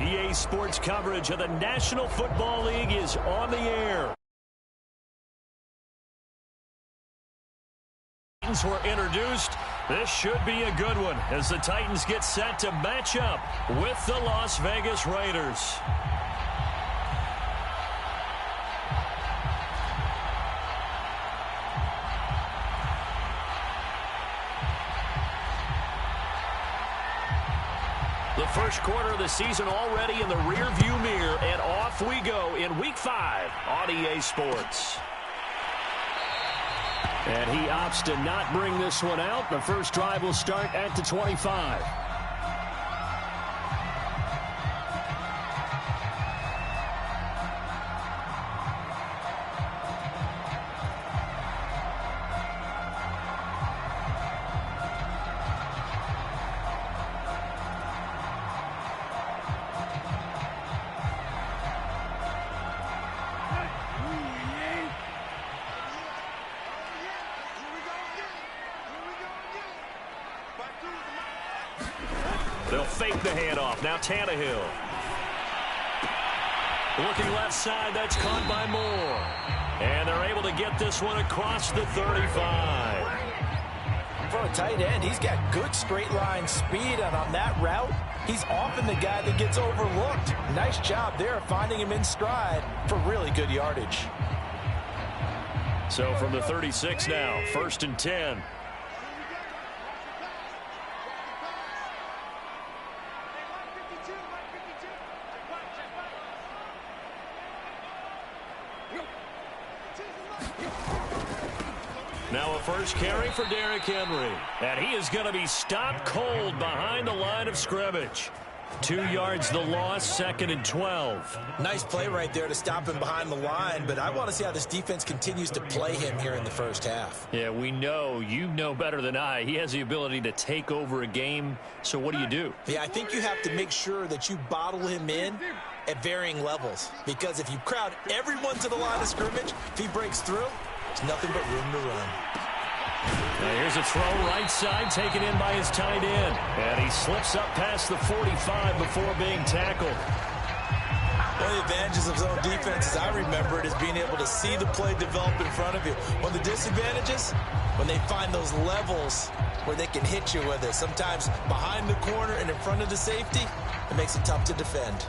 EA Sports coverage of the National Football League is on the air. Titans were introduced. This should be a good one as the Titans get set to match up with the Las Vegas Raiders. The first quarter of the season already in the rearview mirror, and off we go in Week 5 on EA Sports. And he opts to not bring this one out. The first drive will start at the 25. They'll fake the handoff. Now Tannehill. Looking left side. That's caught by Moore. And they're able to get this one across the 35. For a tight end, he's got good straight line speed. And on that route, he's often the guy that gets overlooked. Nice job there finding him in stride for really good yardage. So from the 36 now, 1st and 10. Now a first carry for Derrick Henry. And he is going to be stopped cold behind the line of scrimmage. 2 yards the loss, 2nd and 12. Nice play right there to stop him behind the line, but I want to see how this defense continues to play him here in the first half. Yeah, we know, you know better than I, he has the ability to take over a game. So what do? Yeah, I think you have to make sure that you bottle him in at varying levels, because if you crowd everyone to the line of scrimmage, if he breaks through, there's nothing but room to run. Now here's a throw right side taken in by his tight end. And he slips up past the 45 before being tackled. One of the advantages of zone defense, as I remember it, is being able to see the play develop in front of you. One of the disadvantages, when they find those levels where they can hit you with it. Sometimes behind the corner and in front of the safety, it makes it tough to defend.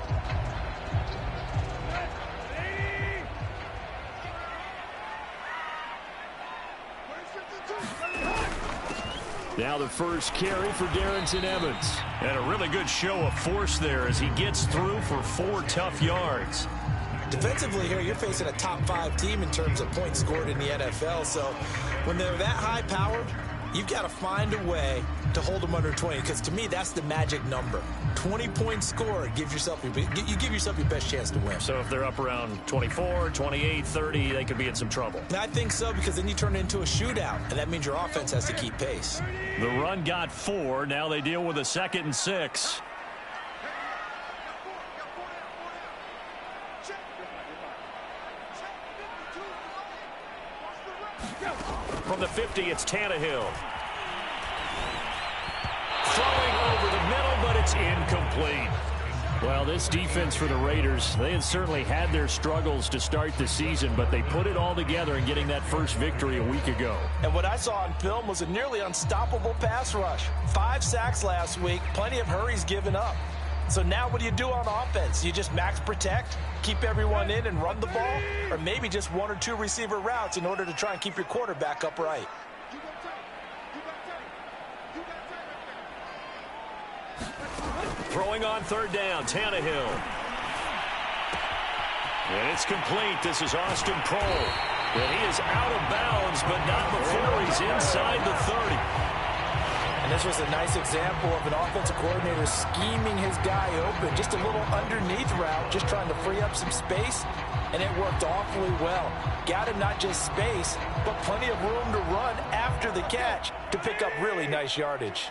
Now the first carry for Darrington Evans. And a really good show of force there as he gets through for 4 tough yards. Defensively here, you're facing a top 5 team in terms of points scored in the NFL. So when they're that high-powered, you've got to find a way to hold them under 20, because to me, that's the magic number. 20 points scored, you give yourself your best chance to win. So if they're up around 24, 28, 30, they could be in some trouble. I think so, because then you turn it into a shootout, and that means your offense has to keep pace. The run got 4. Now they deal with a 2nd and 6. From the 50, it's Tannehill. Throwing over the middle, but it's incomplete. Well, this defense for the Raiders, they had certainly had their struggles to start the season, but they put it all together in getting that first victory a week ago. And what I saw on film was a nearly unstoppable pass rush. 5 sacks last week, plenty of hurries given up. So now what do you do on offense? You just max protect, keep everyone in and run the ball, or maybe just 1 or 2 receiver routes in order to try and keep your quarterback upright. Throwing on 3rd down, Tannehill. And it's complete. This is Austin Prohl. And he is out of bounds, but not before he's inside the 30. And this was a nice example of an offensive coordinator scheming his guy open. Just a little underneath route, just trying to free up some space, and it worked awfully well. Got him not just space, but plenty of room to run after the catch to pick up really nice yardage.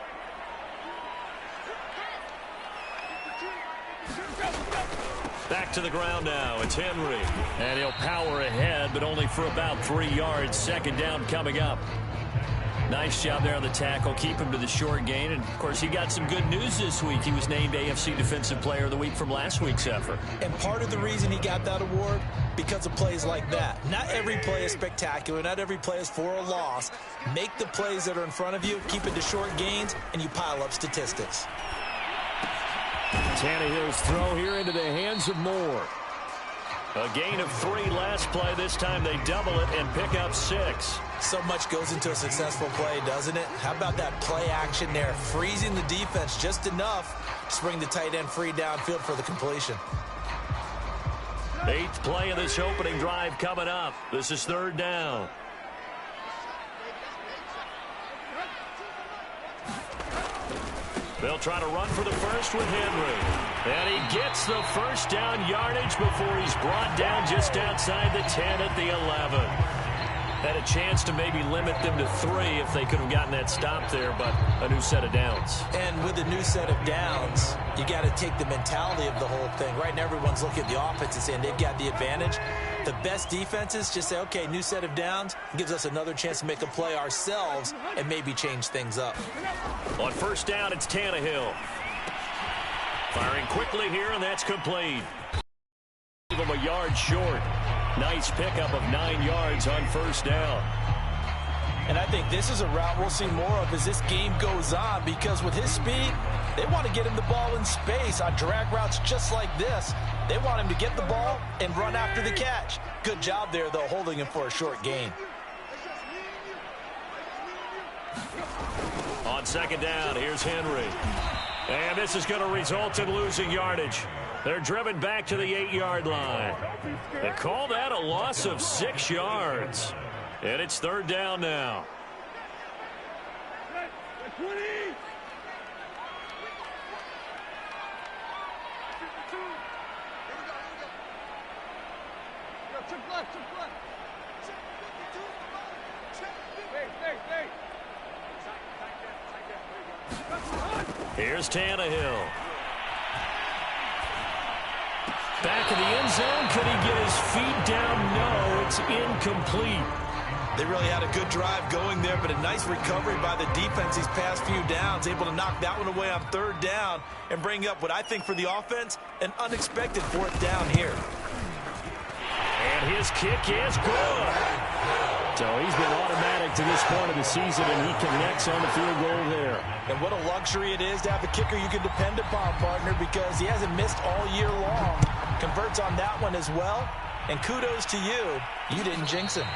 Back to the ground now. It's Henry. And he'll power ahead, but only for about 3 yards. 2nd down coming up. Nice job there on the tackle. Keep him to the short gain. And, of course, he got some good news this week. He was named AFC Defensive Player of the Week from last week's effort. And part of the reason he got that award, because of plays like that. Not every play is spectacular. Not every play is for a loss. Make the plays that are in front of you, keep it to short gains, and you pile up statistics. Tannehill's throw here into the hands of Moore. A gain of 3 last play. This time they double it and pick up 6. So much goes into a successful play, doesn't it? How about that play action there? Freezing the defense just enough to bring the tight end free downfield for the completion. 8th play of this opening drive coming up. This is 3rd down. They'll try to run for the first with Henry. And he gets the first down yardage before he's brought down just outside the 10 at the 11. Had a chance to maybe limit them to 3 if they could have gotten that stop there, but a new set of downs. And with a new set of downs, you got to take the mentality of the whole thing. Right now, everyone's looking at the offense and saying they've got the advantage. The best defenses just say, okay, new set of downs gives us another chance to make a play ourselves and maybe change things up. On first down, it's Tannehill. Firing quickly here, and that's complete. Give him a yard short. Nice pickup of 9 yards on first down. And I think this is a route we'll see more of as this game goes on, because with his speed, they want to get him the ball in space on drag routes just like this. They want him to get the ball and run after the catch. Good job there, though, holding him for a short gain. On second down, here's Henry. And this is going to result in losing yardage. They're driven back to the 8-yard line. They call that a loss of 6 yards. And it's 3rd down now. Here's Tannehill. Back in the end zone. Could he get his feet down? No, it's incomplete. They really had a good drive going there, but a nice recovery by the defense these past few downs, able to knock that one away on 3rd down and bring up what I think for the offense, an unexpected 4th down here. And his kick is good. So he's been automatic to this point of the season, and he connects on the field goal there. And what a luxury it is to have a kicker you can depend upon, partner, because he hasn't missed all year long. Converts on that one as well. And kudos to you. You didn't jinx him.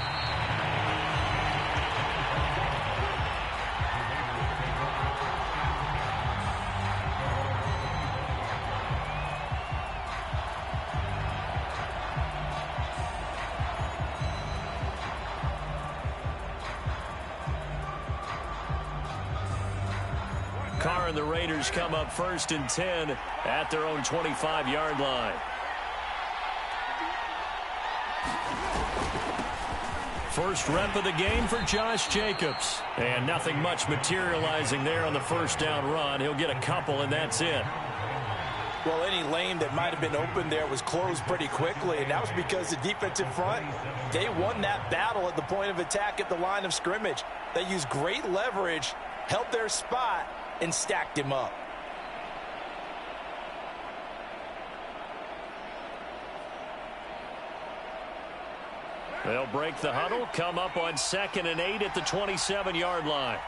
Carr and the Raiders come up 1st and 10 at their own 25-yard line. First rep of the game for Josh Jacobs. And nothing much materializing there on the first down run. He'll get a couple, and that's it. Well, any lane that might have been open there was closed pretty quickly, and that was because the defensive front, they won that battle at the point of attack at the line of scrimmage. They used great leverage, held their spot, and stacked him up. They'll break the huddle, come up on 2nd and 8 at the 27-yard line.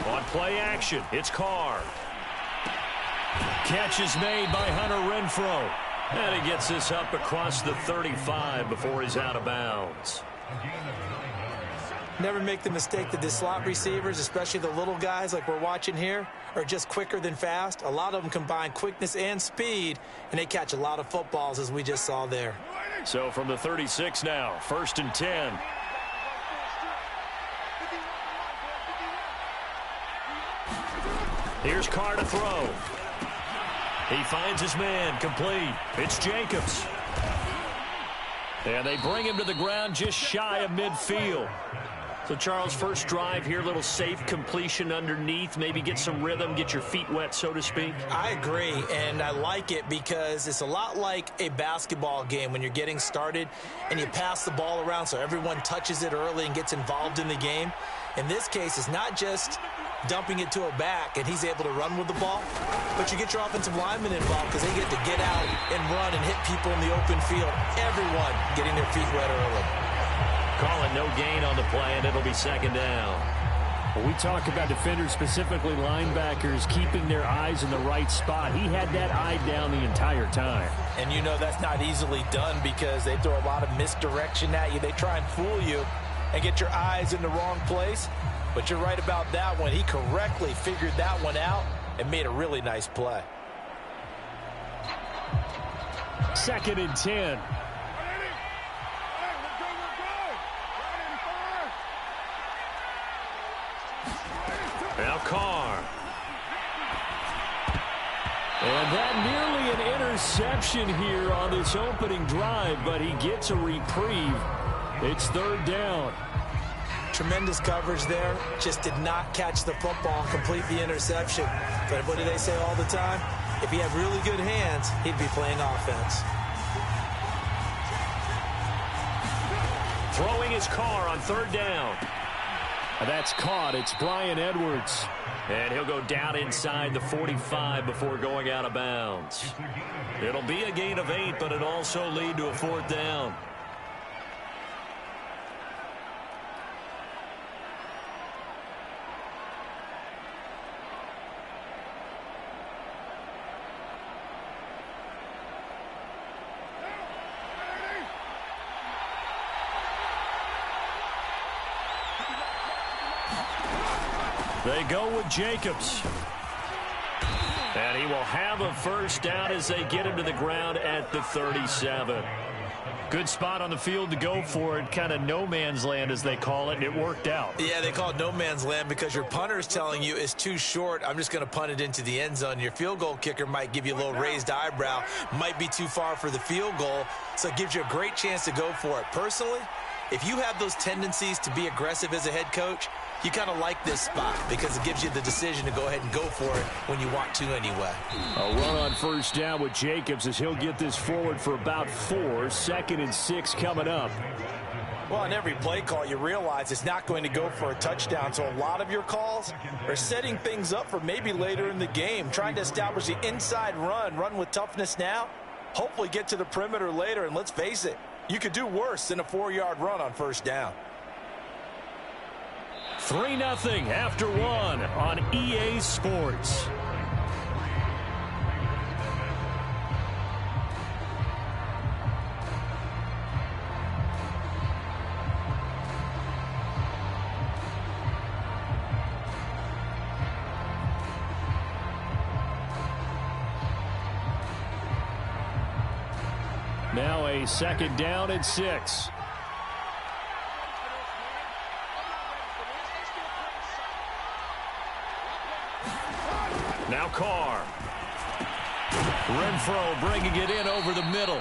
On play action, it's Carr. Catch is made by Hunter Renfrow. And he gets this up across the 35 before he's out of bounds. Never make the mistake that the slot receivers, especially the little guys like we're watching here, are just quicker than fast. A lot of them combine quickness and speed, and they catch a lot of footballs, as we just saw there. So from the 36 now, 1st and 10. Here's Carr to throw. He finds his man, complete. It's Jacobs. And they bring him to the ground just shy of midfield. So, Charles, first drive here, little safe completion underneath, maybe get some rhythm, get your feet wet, so to speak. I agree, and I like it because it's a lot like a basketball game when you're getting started and you pass the ball around so everyone touches it early and gets involved in the game. In this case, it's not just dumping it to a back and he's able to run with the ball, but you get your offensive linemen involved because they get to get out and run and hit people in the open field. Everyone getting their feet wet early. Calling no gain on the play, and it'll be second down. When we talk about defenders, specifically linebackers, keeping their eyes in the right spot, he had that eye down the entire time. And you know that's not easily done because they throw a lot of misdirection at you. They try and fool you and get your eyes in the wrong place. But you're right about that one. He correctly figured that one out and made a really nice play. 2nd and 10. Now Carr. And that nearly an interception here on this opening drive, but he gets a reprieve. It's 3rd down. Tremendous coverage there. Just did not catch the football and complete the interception. But what do they say all the time? If he had really good hands, he'd be playing offense. Throwing his Carr on 3rd down. That's caught. It's Bryan Edwards. And he'll go down inside the 45 before going out of bounds. It'll be a gain of 8, but it'll also lead to a 4th down. They go with Jacobs. And he will have a first down as they get him to the ground at the 37. Good spot on the field to go for it. Kind of no man's land, as they call it, and it worked out. Yeah, they call it no man's land because your punter is telling you it's too short. I'm just going to punt it into the end zone. Your field goal kicker might give you a little raised eyebrow. Might be too far for the field goal, so it gives you a great chance to go for it. Personally, if you have those tendencies to be aggressive as a head coach, you kind of like this spot because it gives you the decision to go ahead and go for it when you want to anyway. A run on first down with Jacobs as he'll get this forward for about 4. 2nd and 6 coming up. Well, on every play call, you realize it's not going to go for a touchdown. So a lot of your calls are setting things up for maybe later in the game, trying to establish the inside run with toughness now, hopefully get to the perimeter later. And let's face it, you could do worse than a 4-yard run on first down. 3-0 after 1 on EA Sports. Now a 2nd down and 6. Now Carr. Renfro bringing it in over the middle.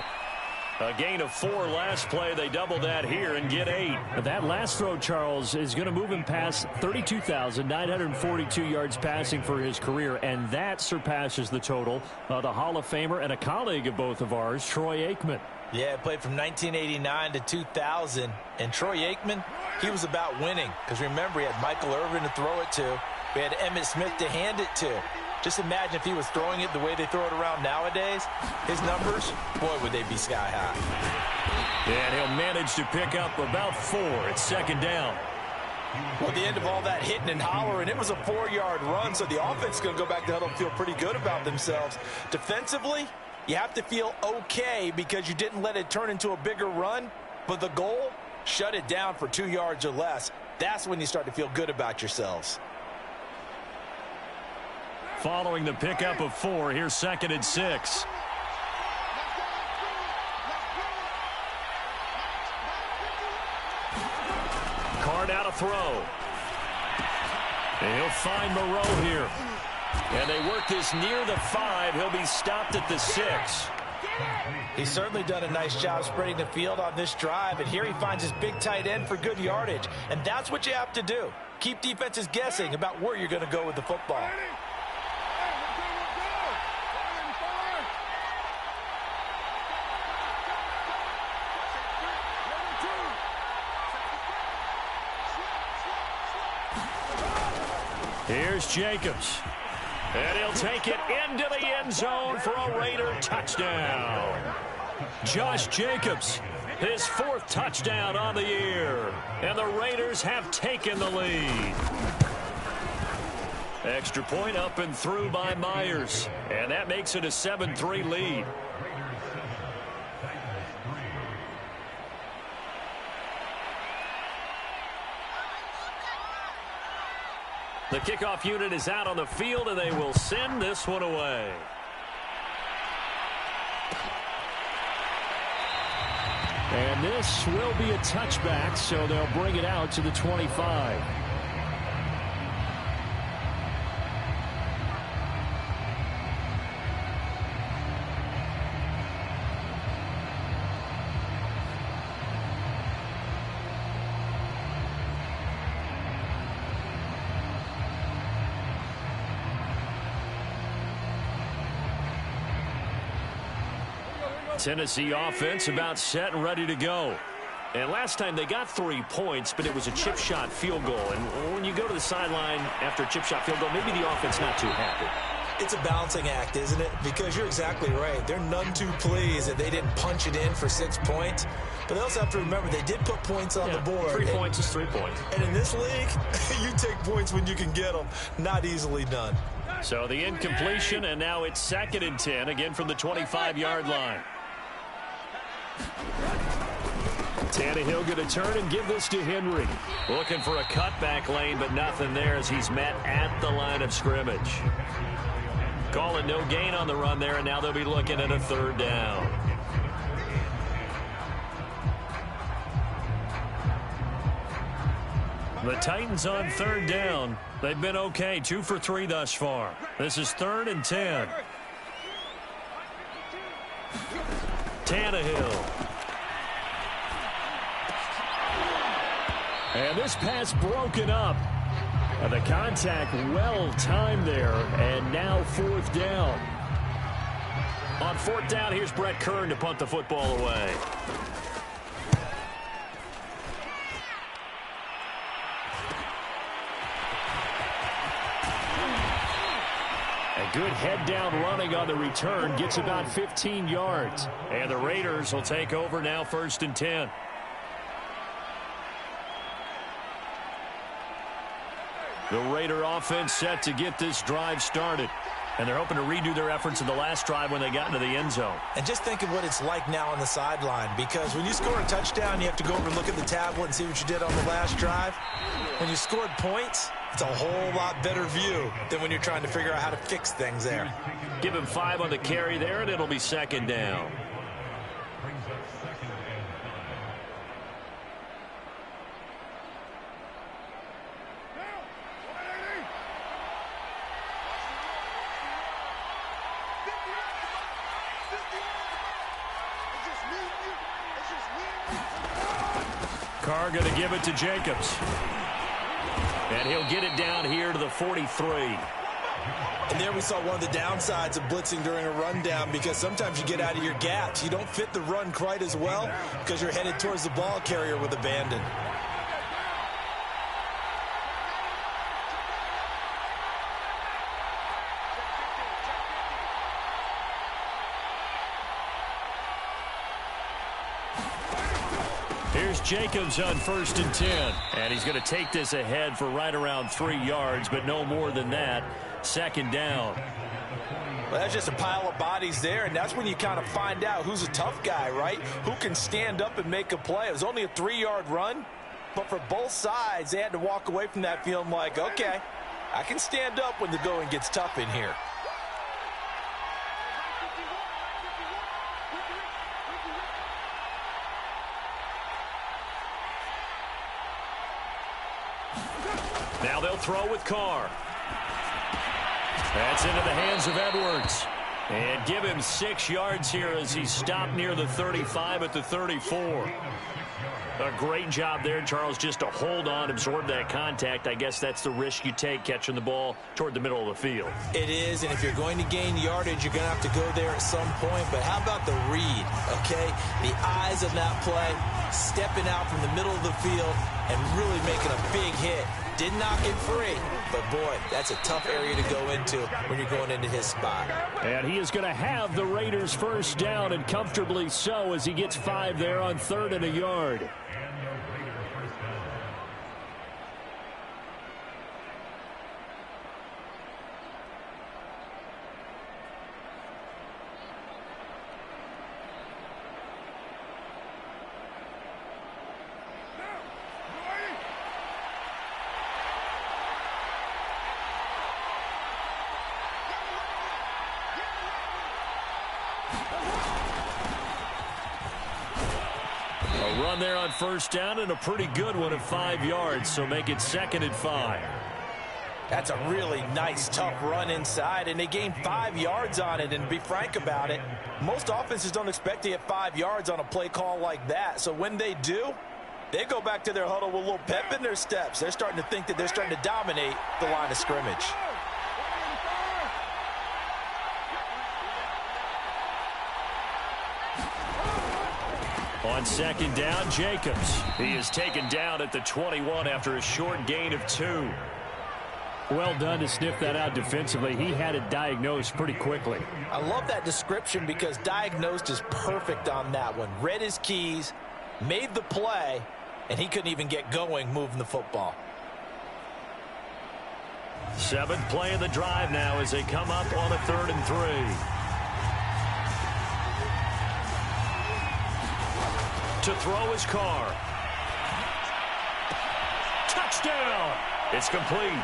A gain of 4 last play. They double that here and get 8. That last throw, Charles, is going to move him past 32,942 yards passing for his career, and that surpasses the total of the Hall of Famer and a colleague of both of ours, Troy Aikman. Yeah, played from 1989 to 2000. And Troy Aikman, he was about winning. Because remember, he had Michael Irvin to throw it to. We had Emmitt Smith to hand it to. Just imagine if he was throwing it the way they throw it around nowadays. His numbers, boy, would they be sky high. And he'll manage to pick up about 4. It's 2nd down. Well, at the end of all that hitting and hollering, it was a 4-yard run, so the offense is going to go back to huddle and feel pretty good about themselves. Defensively, you have to feel okay because you didn't let it turn into a bigger run, but the goal, shut it down for 2 yards or less. That's when you start to feel good about yourselves. Following the pickup of 4, here's 2nd and 6. Carr now to throw. And he'll find Moreau here. And they work this near the 5. He'll be stopped at the 6. He's certainly done a nice job spreading the field on this drive, and here he finds his big tight end for good yardage. And that's what you have to do. Keep defenses guessing about where you're going to go with the football. Here's Jacobs. And he'll take it into the end zone for a Raider touchdown. Josh Jacobs, his 4th touchdown on the year. And the Raiders have taken the lead. Extra point up and through by Myers. And that makes it a 7-3 lead. The kickoff unit is out on the field, and they will send this one away. And this will be a touchback, so they'll bring it out to the 25. Tennessee offense about set and ready to go. And last time they got 3 points, but it was a chip shot field goal. And when you go to the sideline after a chip shot field goal, maybe the offense not too happy. It's a balancing act, isn't it? Because you're exactly right. They're none too pleased that they didn't punch it in for 6 points. But they also have to remember they did put points on the board. 3 points is 3 points. And in this league, you take points when you can get them. Not easily done. So the incompletion, and now it's 2nd and 10, again from the 25-yard line. Tannehill going to turn and give this to Henry. Looking for a cutback lane, but nothing there as he's met at the line of scrimmage. Call it no gain on the run there, and now they'll be looking at a 3rd down. The Titans on 3rd down. They've been okay, 2 for 3 thus far. This is 3rd and 10. Tannehill. And this pass broken up. The contact well timed there, and now 4th down. On 4th down, here's Brett Kern to punt the football away. A good head down running on the return, gets about 15 yards. And the Raiders will take over now 1st and 10. The Raider offense set to get this drive started. And they're hoping to redo their efforts in the last drive when they got into the end zone. And just think of what it's like now on the sideline, because when you score a touchdown, you have to go over and look at the tablet and see what you did on the last drive. When you scored points, it's a whole lot better view than when you're trying to figure out how to fix things there. Give him 5 on the carry there, and it'll be 2nd down. Carr going to give it to Jacobs. And he'll get it down here to the 43. And there we saw one of the downsides of blitzing during a rundown, because sometimes you get out of your gaps. You don't fit the run quite as well because you're headed towards the ball carrier with abandon. Here's Jacobs on 1st and 10. And he's going to take this ahead for right around 3 yards, but no more than that. 2nd down. Well, that's just a pile of bodies there, and that's when you kind of find out who's a tough guy, right? Who can stand up and make a play. It was only a 3-yard run, but for both sides, they had to walk away from that feeling like, okay, I can stand up when the going gets tough in here. Now they'll throw with Carr. That's into the hands of Edwards. And give him 6 yards here as he stopped near the 35 at the 34. A great job there, Charles, just to hold on, absorb that contact. I guess that's the risk you take catching the ball toward the middle of the field. It is, and if you're going to gain yardage, you're going to have to go there at some point. But how about the read, okay? The eyes of that play, stepping out from the middle of the field and really making a big hit. Did not get free, but boy, that's a tough area to go into when you're going into his spot. And he is going to have the Raiders first down, and comfortably so, as he gets 5 there on 3rd and a yard. A run there on first down, and a pretty good one of 5 yards, so make it 2nd and 5. That's a really nice, tough run inside, and they gained 5 yards on it. And to be frank about it, most offenses don't expect to get 5 yards on a play call like that. So when they do, they go back to their huddle with a little pep in their steps. They're starting to think that they're starting to dominate the line of scrimmage. On 2nd down, Jacobs. He is taken down at the 21 after a short gain of 2. Well done to sniff that out defensively. He had it diagnosed pretty quickly. I love that description because diagnosed is perfect on that one. Read his keys, made the play, and he couldn't even get going moving the football. 7th play of the drive now as they come up on a 3rd and 3. To throw his car. Touchdown! It's complete.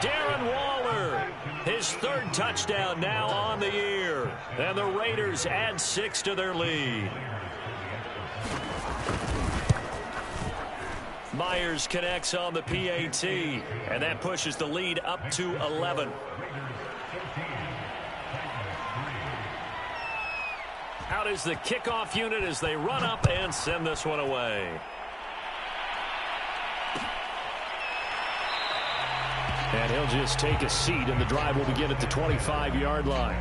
Darren Waller, his 3rd touchdown now on the year. And the Raiders add 6 to their lead. Myers connects on the PAT, and that pushes the lead up to 11. Out is the kickoff unit as they run up and send this one away. And he'll just take a seat, and the drive will begin at the 25-yard line.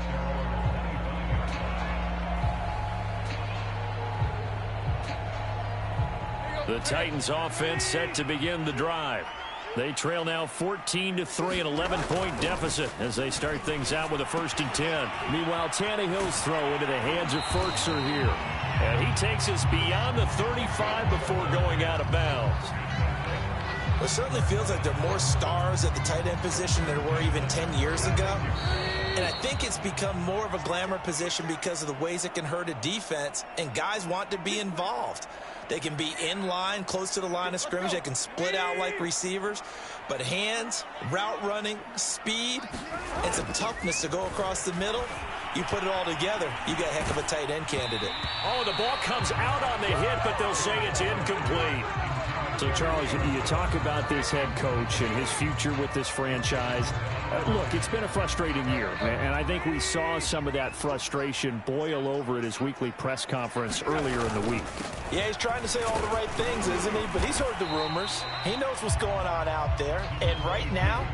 The Titans offense set to begin the drive. They trail now 14-3, an 11-point deficit as they start things out with a 1st and 10. Meanwhile, Tannehill's throw into the hands of Ferkser here. And he takes us beyond the 35 before going out of bounds. It certainly feels like there are more stars at the tight end position than there were even 10 years ago. And I think it's become more of a glamour position because of the ways it can hurt a defense, and guys want to be involved. They can be in line, close to the line of scrimmage. They can split out like receivers. But hands, route running, speed, and some toughness to go across the middle, you put it all together, you got a heck of a tight end candidate. Oh, the ball comes out on the hit, but they'll say it's incomplete. So, Charles, you talk about this head coach and his future with this franchise. Look, it's been a frustrating year, and I think we saw some of that frustration boil over at his weekly press conference earlier in the week. Yeah, he's trying to say all the right things, isn't he? But he's heard the rumors. He knows what's going on out there. And right now,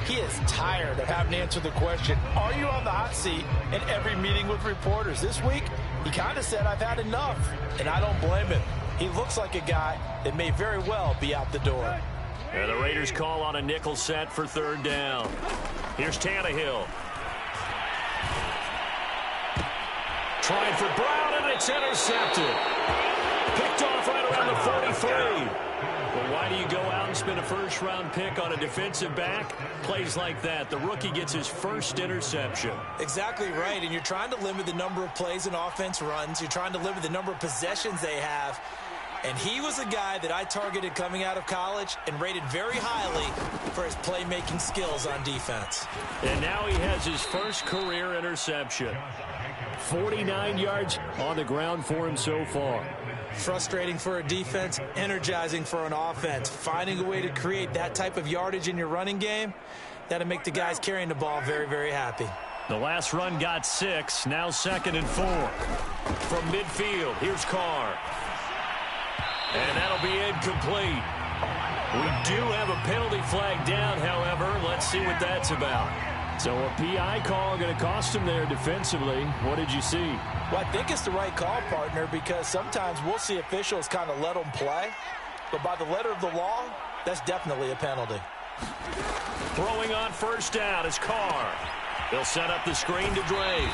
he is tired of having to answer the question, are you on the hot seat in every meeting with reporters? This week, he kind of said, I've had enough. And I don't blame him. He looks like a guy that may very well be out the door. And the Raiders call on a nickel set for 3rd down. Here's Tannehill. Trying for Brown, and it's intercepted. Picked off right around the 43. Well, why do you go out and spend a 1st-round pick on a defensive back? Plays like that. The rookie gets his 1st interception. Exactly right, and you're trying to limit the number of plays an offense runs. You're trying to limit the number of possessions they have. And he was a guy that I targeted coming out of college and rated very highly for his playmaking skills on defense. And now he has his 1st career interception. 49 yards on the ground for him so far. Frustrating for a defense, energizing for an offense. Finding a way to create that type of yardage in your running game, that'll make the guys carrying the ball very, very happy. The last run got 6. Now 2nd and 4. From midfield, here's Carr. And that'll be incomplete. We do have a penalty flag down, however. Let's see what that's about. So a PI call going to cost him there defensively. What did you see? Well, I think it's the right call, partner, because sometimes we'll see officials kind of let them play. But by the letter of the law, that's definitely a penalty. Throwing on first down is Carr. He'll set up the screen to Drake.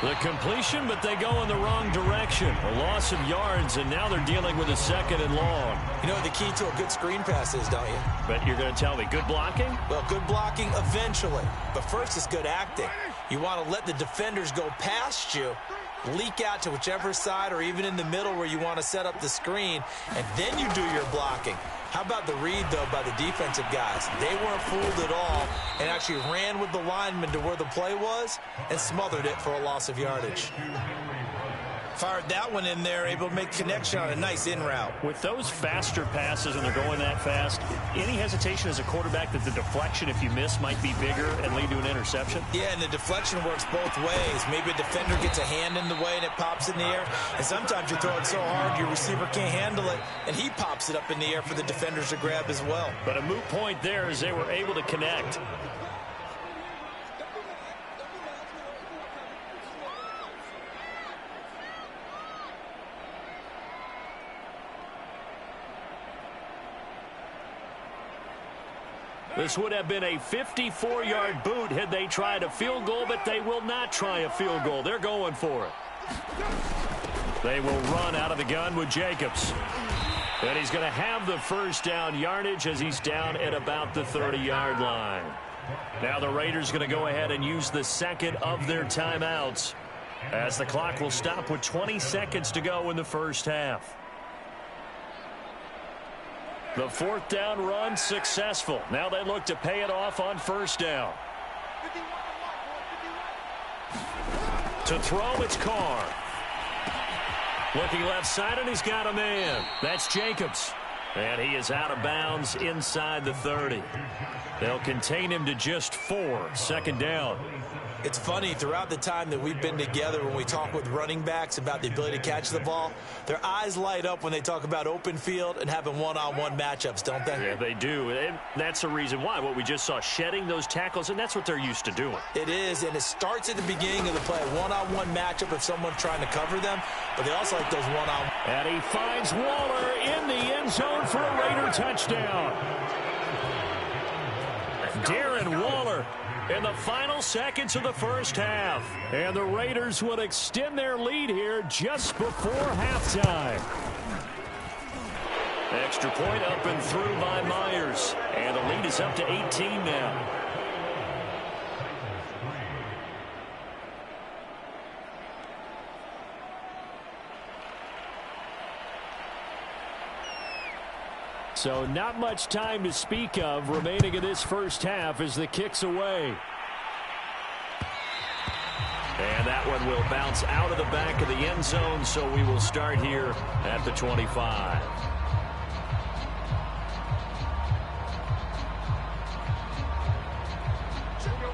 The completion, but they go in the wrong direction. A loss of yards, and now they're dealing with a 2nd and long. You know what the key to a good screen pass is, don't you? But you're going to tell me, good blocking? Well, good blocking eventually. But first, it's good acting. You want to let the defenders go past you, leak out to whichever side or even in the middle where you want to set up the screen, and then you do your blocking. How about the read, though, by the defensive guys? They weren't fooled at all and actually ran with the lineman to where the play was and smothered it for a loss of yardage. Fired that one in there, able to make connection on a nice in route. With those faster passes and they're going that fast, any hesitation as a quarterback that the deflection, if you miss, might be bigger and lead to an interception? Yeah, and the deflection works both ways. Maybe a defender gets a hand in the way and it pops in the air. And sometimes you throw it so hard your receiver can't handle it, and he pops it up in the air for the defenders to grab as well. But a moot point there as they were able to connect. This would have been a 54-yard boot had they tried a field goal, but they will not try a field goal. They're going for it. They will run out of the gun with Jacobs. And he's going to have the first down yardage as he's down at about the 30-yard line. Now the Raiders going to go ahead and use the 2nd of their timeouts as the clock will stop with 20 seconds to go in the first half. The 4th down run successful. Now they look to pay it off on first down. To throw, it's Carr. Looking left side, and he's got a man. That's Jacobs. And he is out of bounds inside the 30. They'll contain him to just 4. 2nd down. It's funny, throughout the time that we've been together, when we talk with running backs about the ability to catch the ball, their eyes light up when they talk about open field and having one-on-one matchups, don't they? Yeah, they do. And that's the reason why. What we just saw, shedding those tackles, and that's what they're used to doing. It is, and it starts at the beginning of the play. One-on-one matchup if someone's trying to cover them, but they also like those one-on-one. And he finds Waller in the end zone for a Raider touchdown. Darren Waller in the final seconds of the first half. And the Raiders would extend their lead here just before halftime. Extra point up and through by Myers. And the lead is up to 18 now. So not much time to speak of remaining in this first half as the kick's away. And that one will bounce out of the back of the end zone, so we will start here at the 25.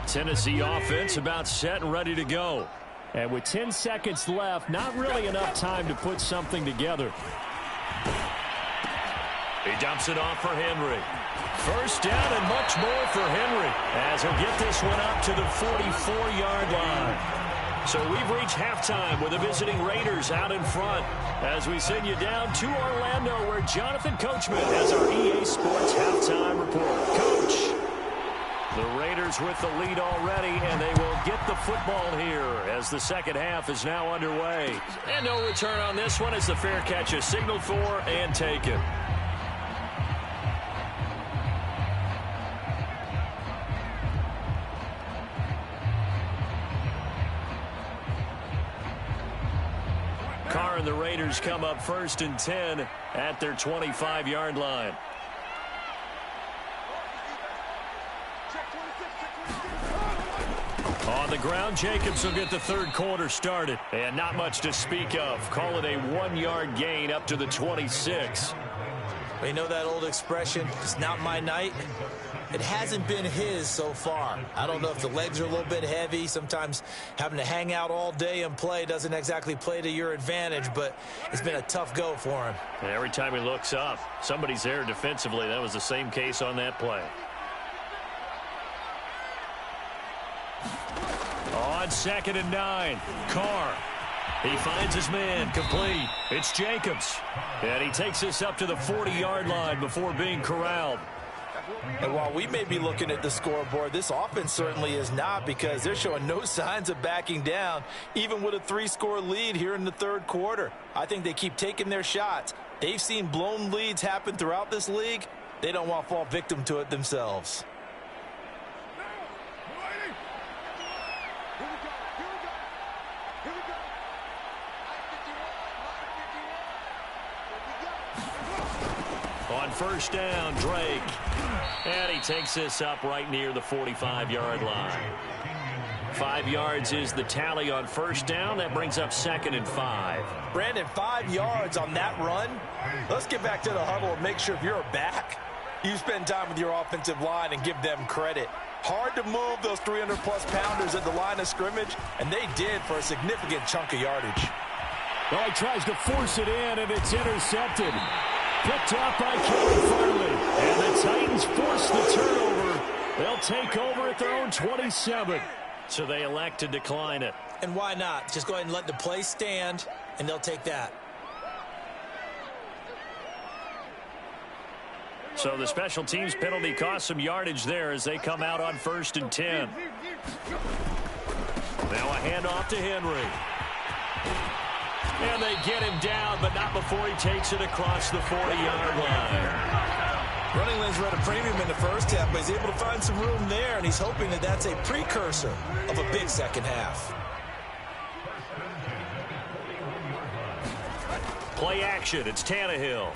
Tennessee offense about set and ready to go. And with 10 seconds left, not really enough time to put something together. He dumps it off for Henry. First down and much more for Henry as he'll get this one up to the 44-yard line. So we've reached halftime with the visiting Raiders out in front as we send you down to Orlando where Jonathan Coachman has our EA Sports halftime report. Coach, the Raiders with the lead already, and they will get the football here as the second half is now underway. And no return on this one as the fair catch is signaled for and taken. Carr and the Raiders come up 1st and 10 at their 25-yard line. On the ground, Jacobs will get the third quarter started. And not much to speak of. Call it a 1-yard gain up to the 26. You know that old expression, it's not my night? It hasn't been his so far. I don't know if the legs are a little bit heavy. Sometimes having to hang out all day and play doesn't exactly play to your advantage, but it's been a tough go for him. And every time he looks up, somebody's there defensively. That was the same case on that play. On 2nd and 9, Carr. He finds his man, complete. It's Jacobs. And he takes this up to the 40-yard line before being corralled. And while we may be looking at the scoreboard, this offense certainly is not, because they're showing no signs of backing down, even with a 3-score lead here in the third quarter. I think they keep taking their shots. They've seen blown leads happen throughout this league. They don't want to fall victim to it themselves. On 1st down, Drake. And he takes this up right near the 45-yard line. 5 yards is the tally on 1st down. That brings up 2nd and 5. Brandon, 5 yards on that run. Let's get back to the huddle and make sure if you're a back, you spend time with your offensive line and give them credit. Hard to move those 300-plus pounders at the line of scrimmage, and they did for a significant chunk of yardage. Well, he tries to force it in, and it's intercepted. Picked up by Kevin Farley. And the Titans force the turnover. They'll take over at their own 27. So they elect to decline it. And why not? Just go ahead and let the play stand, and they'll take that. So the special teams penalty cost some yardage there as they come out on 1st and 10. Now a handoff to Henry. And they get him down, but not before he takes it across the 40-yard line. Running lanes were at a premium in the first half, but he's able to find some room there, and he's hoping that that's a precursor of a big second half. Play action. It's Tannehill.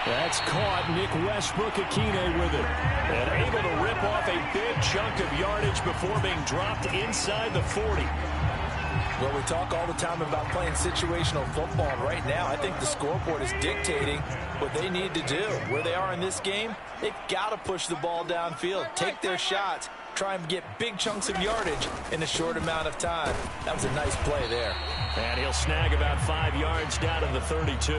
That's caught. Nick Westbrook-Akine with it. And able to rip off a big chunk of yardage before being dropped inside the 40. Well, we talk all the time about playing situational football. Right now, I think the scoreboard is dictating what they need to do. Where they are in this game, they've got to push the ball downfield, take their shots, try and get big chunks of yardage in a short amount of time. That was a nice play there. And he'll snag about 5 yards down to the 32.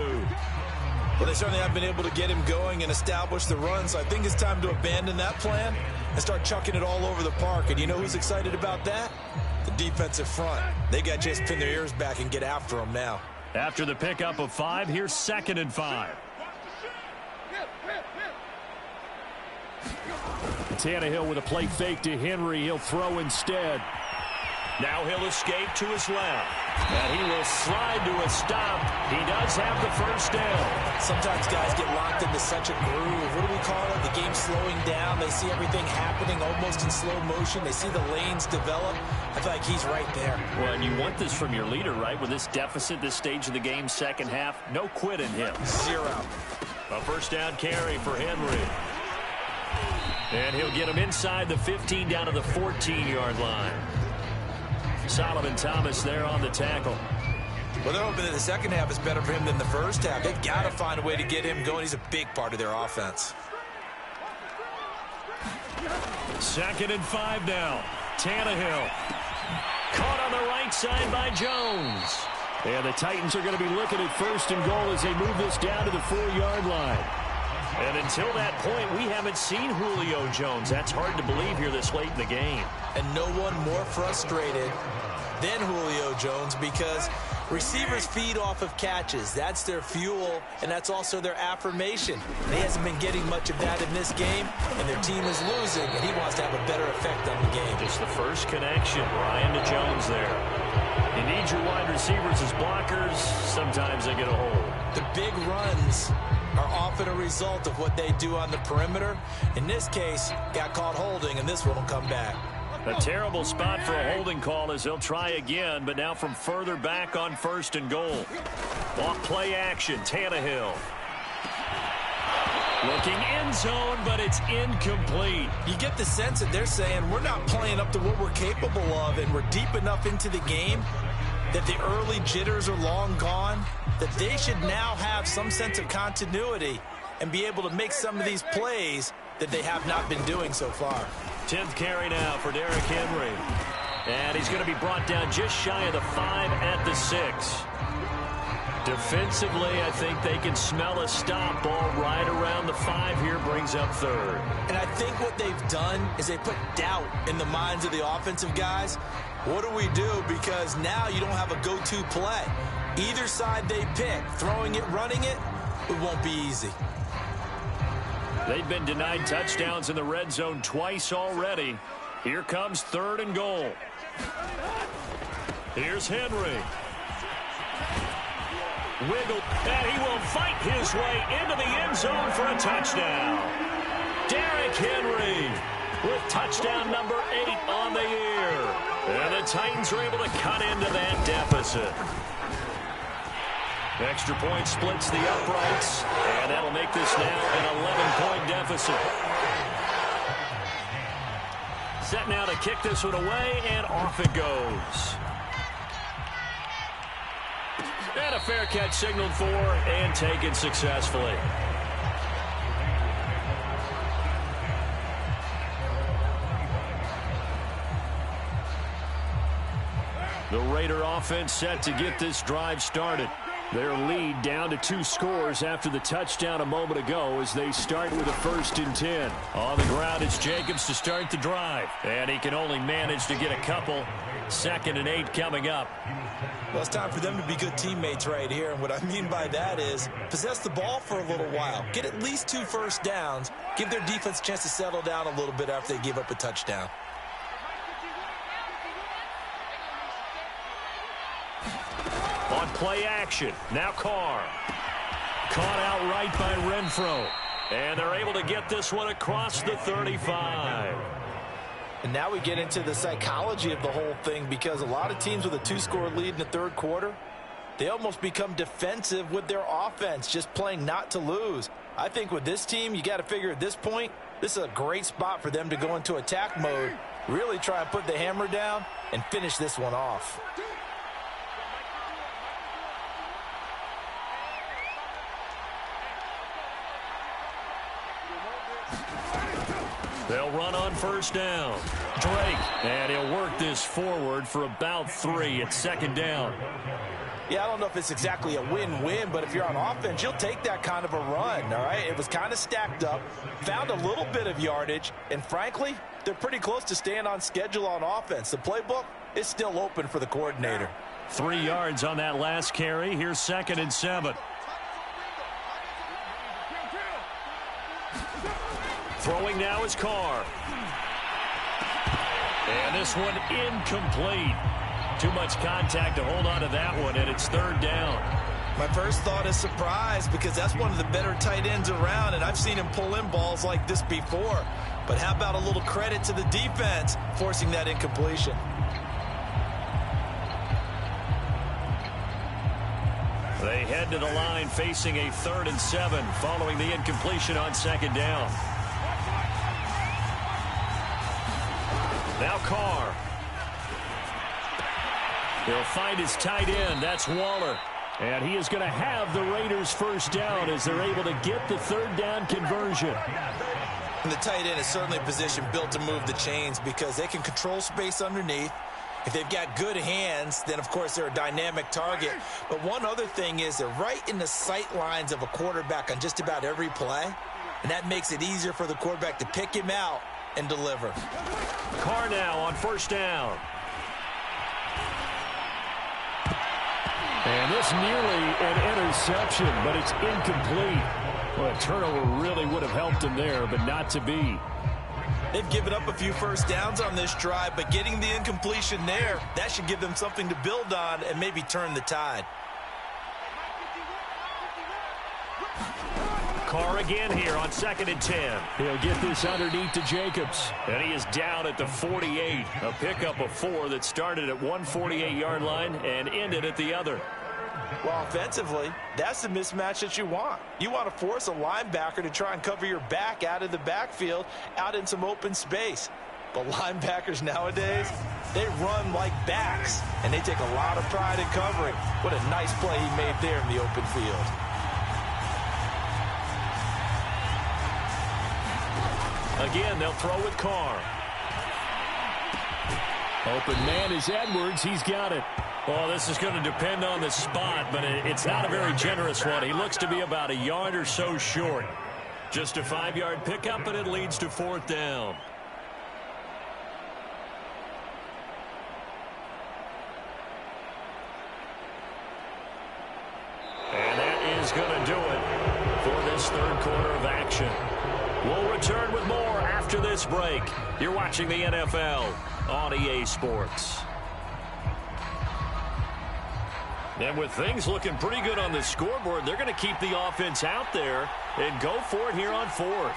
Well, they certainly have been able to get him going and establish the run, so I think it's time to abandon that plan and start chucking it all over the park. And you know who's excited about that? The defensive front. They got to just pin their ears back and get after them now. After the pickup of 5, here's 2nd and 5. Tannehill with a play fake to Henry. He'll throw instead. Now he'll escape to his left. And he will slide to a stop. He does have the 1st down. Sometimes guys get locked into such a groove. What do we call it? The game slowing down. They see everything happening almost in slow motion. They see the lanes develop. I feel like he's right there. Well, and you want this from your leader, right? With this deficit, this stage of the game, second half, no quit in him. 0. A 1st down carry for Henry. And he'll get him inside the 15 down to the 14-yard line. Solomon Thomas there on the tackle. Well, they're hoping that the second half is better for him than the first half. They've got to find a way to get him going. He's a big part of their offense. 2nd and 5 now. Tannehill. Caught on the right side by Jones. And the Titans are going to be looking at 1st and goal as they move this down to the 4-yard line. And until that point, we haven't seen Julio Jones. That's hard to believe here this late in the game. And no one more frustrated than Julio Jones, because receivers feed off of catches. That's their fuel, and that's also their affirmation. He hasn't been getting much of that in this game, and their team is losing, and he wants to have a better effect on the game. Just the first connection, Ryan to Jones there. You need your wide receivers as blockers. Sometimes they get a hold. The big runs are often a result of what they do on the perimeter. In this case, got caught holding, and this one will come back. A terrible spot for a holding call as they'll try again, but now from further back on 1st and goal. Off play action, Tannehill. Looking end zone, but it's incomplete. You get the sense that they're saying we're not playing up to what we're capable of, and we're deep enough into the game that the early jitters are long gone, that they should now have some sense of continuity. and be able to make some of these plays that they have not been doing so far. 10th carry now for Derrick Henry. And he's going to be brought down just shy of the 5 at the 6. Defensively, I think they can smell a stop. Ball right around the 5 here, brings up 3rd. And I think what they've done is they put doubt in the minds of the offensive guys. What do we do? Because now you don't have a go-to play. Either side they pick, throwing it, running it, it won't be easy. They've been denied touchdowns in the red zone twice already. Here comes 3rd and goal. Here's Henry. Wiggle, and he will fight his way into the end zone for a touchdown. Derrick Henry with touchdown number 8 on the year. And the Titans are able to cut into that deficit. Extra point splits the uprights, and that'll make this now an 11-point deficit. Set now to kick this one away, and off it goes. And a fair catch signaled for and taken successfully. The Raider offense set to get this drive started. Their lead down to 2 scores after the touchdown a moment ago as they start with a 1st and 10. On the ground, it's Jacobs to start the drive. And he can only manage to get a couple. 2nd and 8 coming up. Well, it's time for them to be good teammates right here. And what I mean by that is possess the ball for a little while. Get at least 2 first downs. Give their defense a chance to settle down a little bit after they give up a touchdown. On play action, now Carr. Caught outright by Renfro. And they're able to get this one across the 35. And now we get into the psychology of the whole thing, because a lot of teams with a 2-score lead in the 3rd quarter, they almost become defensive with their offense, just playing not to lose. I think with this team, you got to figure at this point, this is a great spot for them to go into attack mode, really try and put the hammer down and finish this one off. They'll run on 1st down. Drake, and he'll work this forward for about 3 at 2nd down. Yeah, I don't know if it's exactly a win-win, but if you're on offense, you'll take that kind of a run, all right? It was kind of stacked up, found a little bit of yardage, and frankly, they're pretty close to staying on schedule on offense. The playbook is still open for the coordinator. 3 yards on that last carry. Here's 2nd and 7. Throwing now is Carr. And this one incomplete. Too much contact to hold on to that one, and it's 3rd down. My first thought is surprise, because that's one of the better tight ends around, and I've seen him pull in balls like this before. But how about a little credit to the defense forcing that incompletion? They head to the line facing a 3rd and 7 following the incompletion on 2nd down. Now Carr. He'll find his tight end. That's Waller. And he is going to have the Raiders' 1st down as they're able to get the 3rd down conversion. And the tight end is certainly a position built to move the chains, because they can control space underneath. If they've got good hands, then, of course, they're a dynamic target. But one other thing is they're right in the sight lines of a quarterback on just about every play. And that makes it easier for the quarterback to pick him out and deliver. Carr now on 1st down. And this nearly an interception, but it's incomplete. Well, a turnover really would have helped him there, but not to be. They've given up a few first downs on this drive, but getting the incompletion there, that should give them something to build on and maybe turn the tide. Carr again here on 2nd and 10. He'll get this underneath to Jacobs. And he is down at the 48. A pickup of 4 that started at one 48-yard line and ended at the other. Well, offensively, that's the mismatch that you want. You want to force a linebacker to try and cover your back out of the backfield, out in some open space. But linebackers nowadays, they run like backs, and they take a lot of pride in covering. What a nice play he made there in the open field. Again, they'll throw with Carr. Open man is Edwards. He's got it. Well, this is going to depend on the spot, but it's not a very generous one. He looks to be about a yard or so short. Just a 5-yard pickup, and it leads to 4th down. And that is going to do it for this third quarter of action. We'll return with more after this break. You're watching the NFL on EA Sports. And with things looking pretty good on the scoreboard, they're going to keep the offense out there and go for it here on 4th.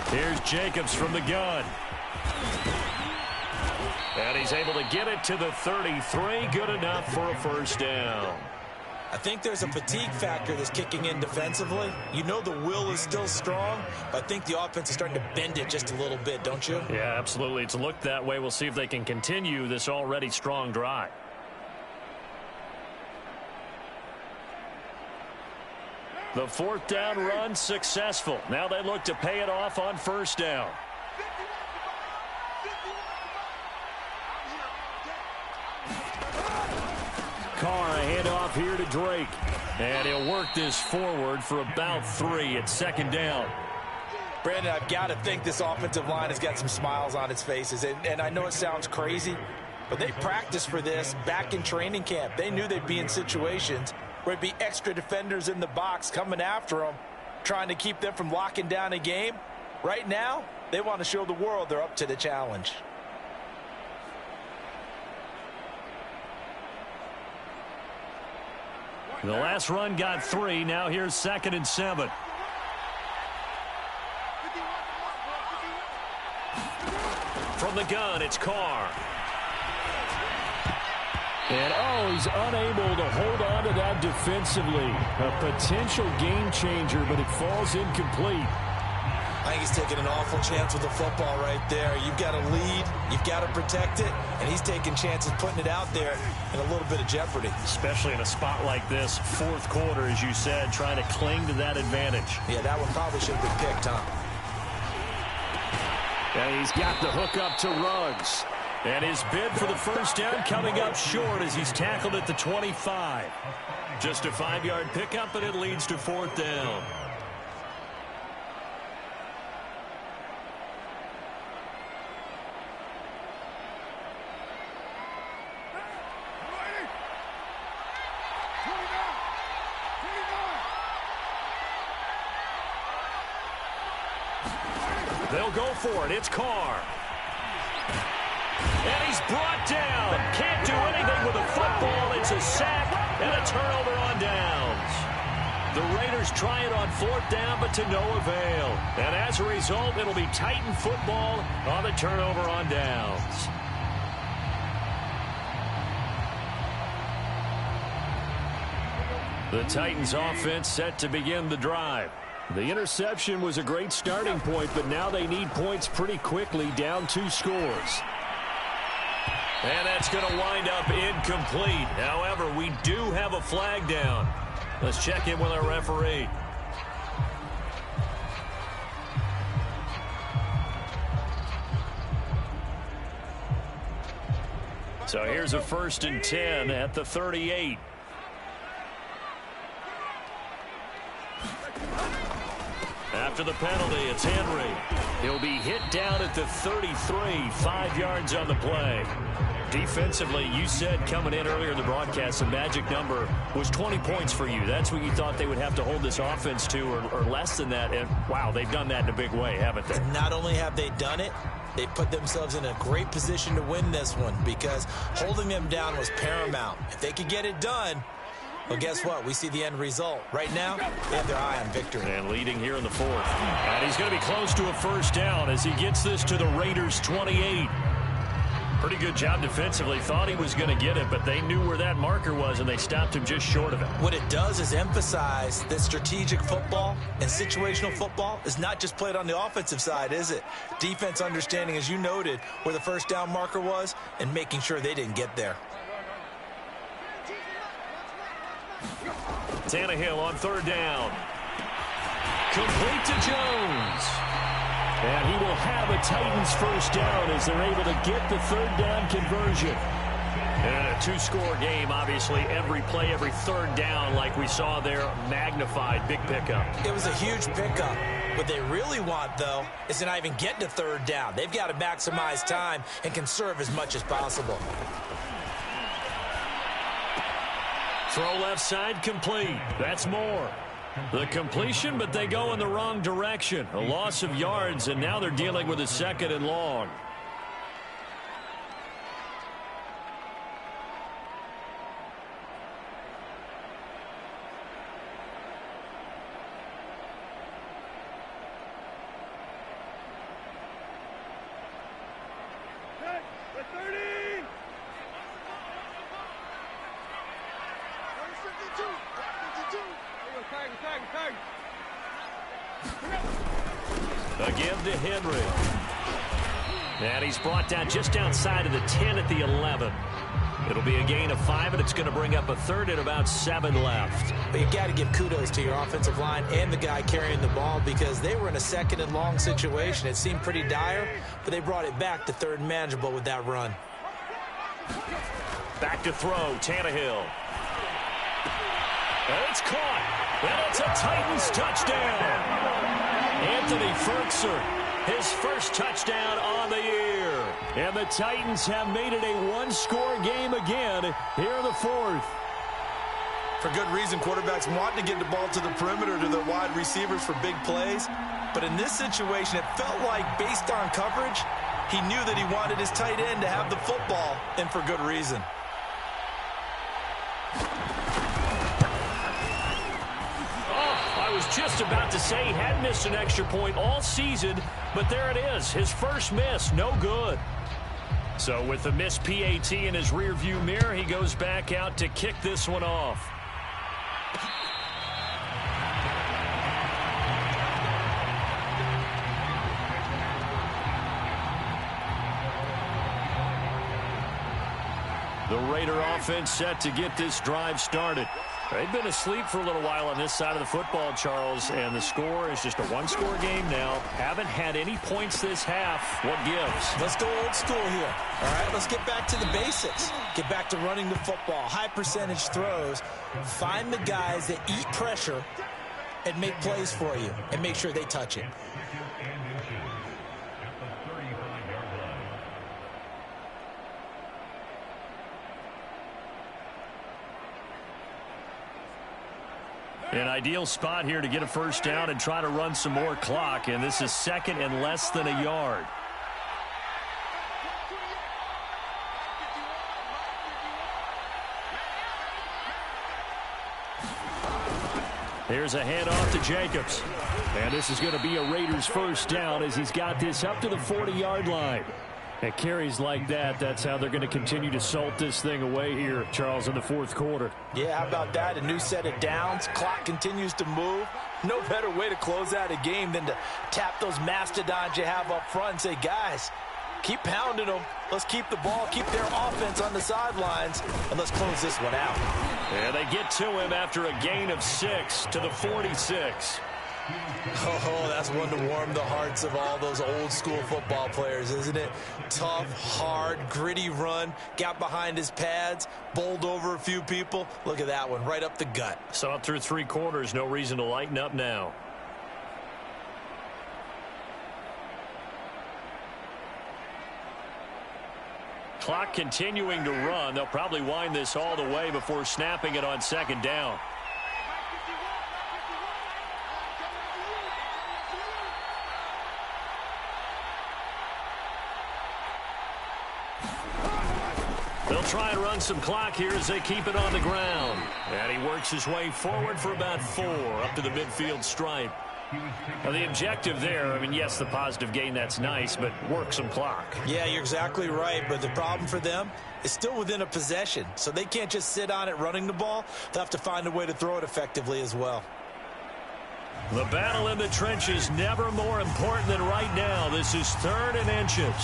Here's Jacobs from the gun. And he's able to get it to the 33. Good enough for a first down. I think there's a fatigue factor that's kicking in defensively. You know the will is still strong, but I think the offense is starting to bend it just a little bit, don't you? Yeah, absolutely. It's looked that way. We'll see if they can continue this already strong drive. The 4th down run successful. Now they look to pay it off on first down. Carr, a handoff here to Drake. And he'll work this forward for about 3 at 2nd down. Brandon, I've got to think this offensive line has got some smiles on its faces. And I know it sounds crazy, but they practiced for this back in training camp. They knew they'd be in situations where it'd be extra defenders in the box coming after them, trying to keep them from locking down a game. Right now, they want to show the world they're up to the challenge. The last run got 3. Now here's 2nd and 7. From the gun, it's Carr. And, he's unable to hold on to that defensively. A potential game changer, but it falls incomplete. I think he's taking an awful chance with the football right there. You've got to lead, you've got to protect it, and he's taking chances putting it out there in a little bit of jeopardy. Especially in a spot like this, 4th quarter, as you said, trying to cling to that advantage. Yeah, that one probably should have been picked, huh? And he's got the hook up to Ruggs. And his bid for the first down coming up short as he's tackled at the 25. Just a 5-yard pickup, and it leads to 4th down. They'll go for it. It's Carr. And he's brought down. Can't do anything with the football. It's a sack and a turnover on downs. The Raiders try it on 4th down, but to no avail. And as a result, it'll be Titan football on the turnover on downs. The Titans offense set to begin the drive. The interception was a great starting point, but now they need points pretty quickly, down 2 scores. And that's going to wind up incomplete. However, we do have a flag down. Let's check in with our referee. So here's a 1st and 10 at the 38. After the penalty, it's Henry. He'll be hit down at the 33, 5 yards on the play. Defensively, you said coming in earlier in the broadcast, the magic number was 20 points for you. That's what you thought they would have to hold this offense to, or less than that. And, wow, they've done that in a big way, haven't they? Not only have they done it, they put themselves in a great position to win this one because holding them down was paramount. If they could get it done, well, guess what? We see the end result. Right now, they have their eye on victory. And leading here in the 4th. And he's going to be close to a first down as he gets this to the Raiders' 28. Pretty good job defensively. Thought he was going to get it, but they knew where that marker was, and they stopped him just short of it. What it does is emphasize that strategic football and situational football is not just played on the offensive side, is it? Defense understanding, as you noted, where the first down marker was and making sure they didn't get there. Tannehill on 3rd down. Complete to Jones. And he will have a Titans first down as they're able to get the third down conversion. And a two-score game, obviously, every play, every third down, like we saw there, magnified, big pickup. It was a huge pickup. What they really want, though, is to not even get to third down. They've got to maximize time and conserve as much as possible. Throw left side complete. That's more. The completion, but they go in the wrong direction. A loss of yards, and now they're dealing with a 2nd and long. Again to Henry. And he's brought down just outside of the 10 at the 11. It'll be a gain of 5, and it's going to bring up a third and about 7 left. But you got to give kudos to your offensive line and the guy carrying the ball because they were in a 2nd and long situation. It seemed pretty dire, but they brought it back to 3rd and manageable with that run. Back to throw, Tannehill. And it's caught. And it's a Titans touchdown. Anthony Ferkser, his first touchdown on the year. And the Titans have made it a one-score game again here in the 4th. For good reason, quarterbacks want to get the ball to the perimeter to their wide receivers for big plays. But in this situation, it felt like based on coverage, he knew that he wanted his tight end to have the football, and for good reason. I was just about to say he hadn't missed an extra point all season, but there it is. His first miss, no good. So with the missed PAT in his rearview mirror, he goes back out to kick this one off. The Raider offense set to get this drive started. They've been asleep for a little while on this side of the football, Charles, and the score is just a one-score game now. Haven't had any points this half. What gives? Let's go old school here. All right, let's get back to the basics. Get back to running the football, high percentage throws. Find the guys that eat pressure and make plays for you and make sure they touch it. An ideal spot here to get a first down and try to run some more clock, and this is 2nd and less than a yard. Here's a handoff to Jacobs. And this is going to be a Raiders first down as he's got this up to the 40-yard line. At carries like that, that's how they're going to continue to salt this thing away here, Charles, in the 4th quarter. Yeah, how about that? A new set of downs. Clock continues to move. No better way to close out a game than to tap those mastodons you have up front and say, guys, keep pounding them. Let's keep the ball, keep their offense on the sidelines, and let's close this one out. And they get to him after a gain of 6 to the 46. Oh, that's one to warm the hearts of all those old school football players, isn't it? Tough, hard, gritty run, got behind his pads, bowled over a few people. Look at that one, right up the gut. Saw it through 3 quarters, no reason to lighten up now. Clock continuing to run. They'll probably wind this all the way before snapping it on 2nd down. They'll try and run some clock here as they keep it on the ground. And he works his way forward for about 4 up to the midfield stripe. Now the objective there, I mean, yes, the positive gain, that's nice, but work some clock. Yeah, you're exactly right, but the problem for them is still within a possession, so they can't just sit on it running the ball. They'll have to find a way to throw it effectively as well. The battle in the trenches never more important than right now. This is 3rd and inches.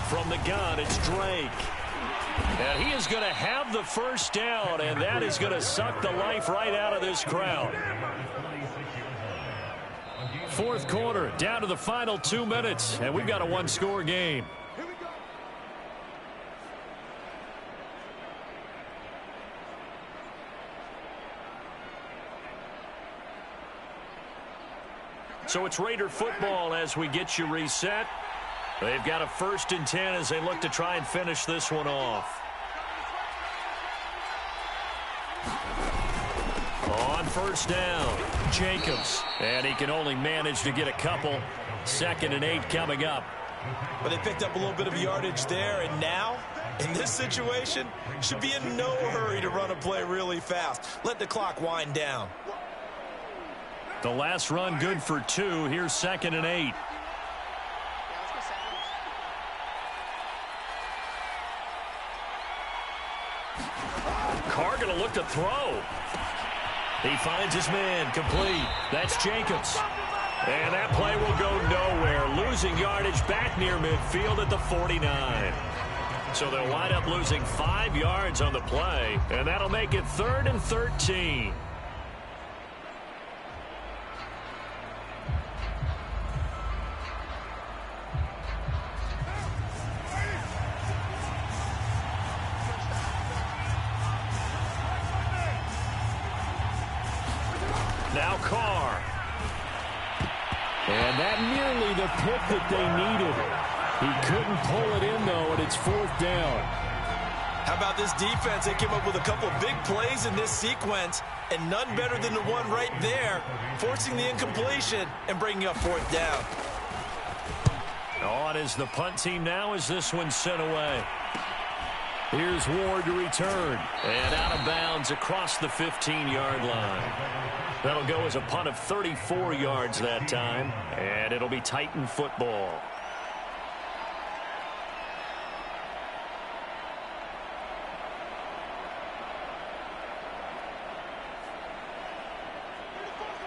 From gun, it's Drake. And he is going to have the first down, and that is going to suck the life right out of this crowd. Fourth quarter, down to the final 2 minutes, and we've got a one-score game. So it's Raider football as we get you reset. They've got a 1st and 10 as they look to try and finish this one off. On first down, Jacobs. And he can only manage to get a couple. 2nd and 8 coming up. But they picked up a little bit of yardage there, and now, in this situation, should be in no hurry to run a play really fast. Let the clock wind down. The last run good for 2. Here's 2nd and 8. Carr going to look to throw. He finds his man, complete. That's Jacobs. And that play will go nowhere. Losing yardage back near midfield at the 49. So they'll wind up losing 5 yards on the play, and that'll make it 3rd and 13. Now Carr. And that nearly the pick that they needed. He couldn't pull it in, though, and it's 4th down. How about this defense? They came up with a couple of big plays in this sequence, and none better than the one right there, forcing the incompletion and bringing up 4th down. On is the punt team now as this one's sent away. Here's Ward to return. And out of bounds across the 15-yard line. That'll go as a punt of 34 yards that time. And it'll be Titan football.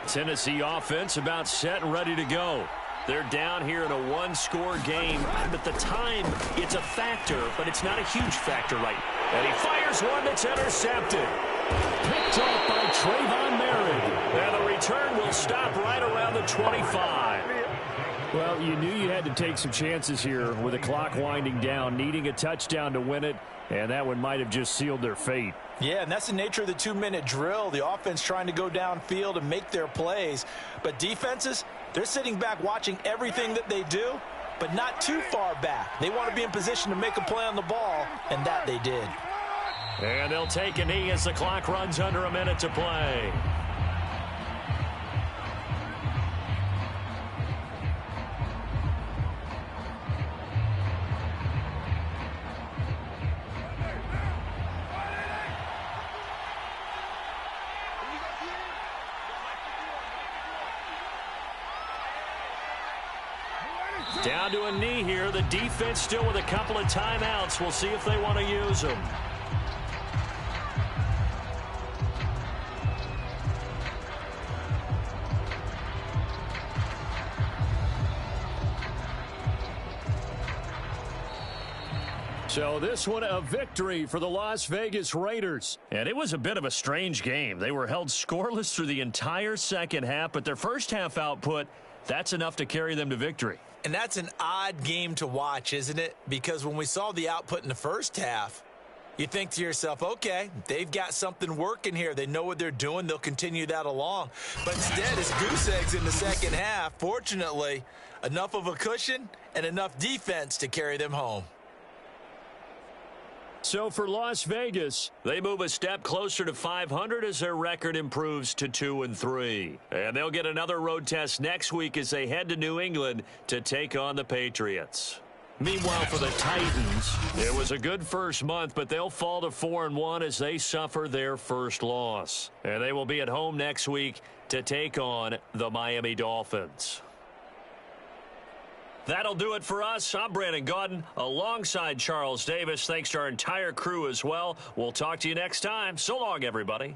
Tennessee offense about set and ready to go. They're down here in a one-score game. At the time, it's a factor, but it's not a huge factor right now. And he fires one that's intercepted. Picked off by Trayvon Merritt. And the return will stop right around the 25. Well, you knew you had to take some chances here with the clock winding down, needing a touchdown to win it, and that one might have just sealed their fate. Yeah, and that's the nature of the 2-minute drill. The offense trying to go downfield and make their plays. But defenses, they're sitting back watching everything that they do, but not too far back. They want to be in position to make a play on the ball, and that they did. And they'll take a knee as the clock runs under a minute to play. Down to a knee here. The defense still with a couple of timeouts. We'll see if they want to use them. So this one a victory for the Las Vegas Raiders. And it was a bit of a strange game. They were held scoreless through the entire second half, but their first half output, that's enough to carry them to victory. And that's an odd game to watch, isn't it? Because when we saw the output in the first half, you think to yourself, okay, they've got something working here. They know what they're doing. They'll continue that along. But instead, it's goose eggs in the second half. Fortunately, enough of a cushion and enough defense to carry them home. So for Las Vegas, they move a step closer to 500 as their record improves to 2-3. And they'll get another road test next week as they head to New England to take on the Patriots. Meanwhile, for the Titans, it was a good first month, but they'll fall to 4-1 as they suffer their first loss. And they will be at home next week to take on the Miami Dolphins. That'll do it for us. I'm Brandon Gaudin alongside Charles Davis. Thanks to our entire crew as well. We'll talk to you next time. So long, everybody.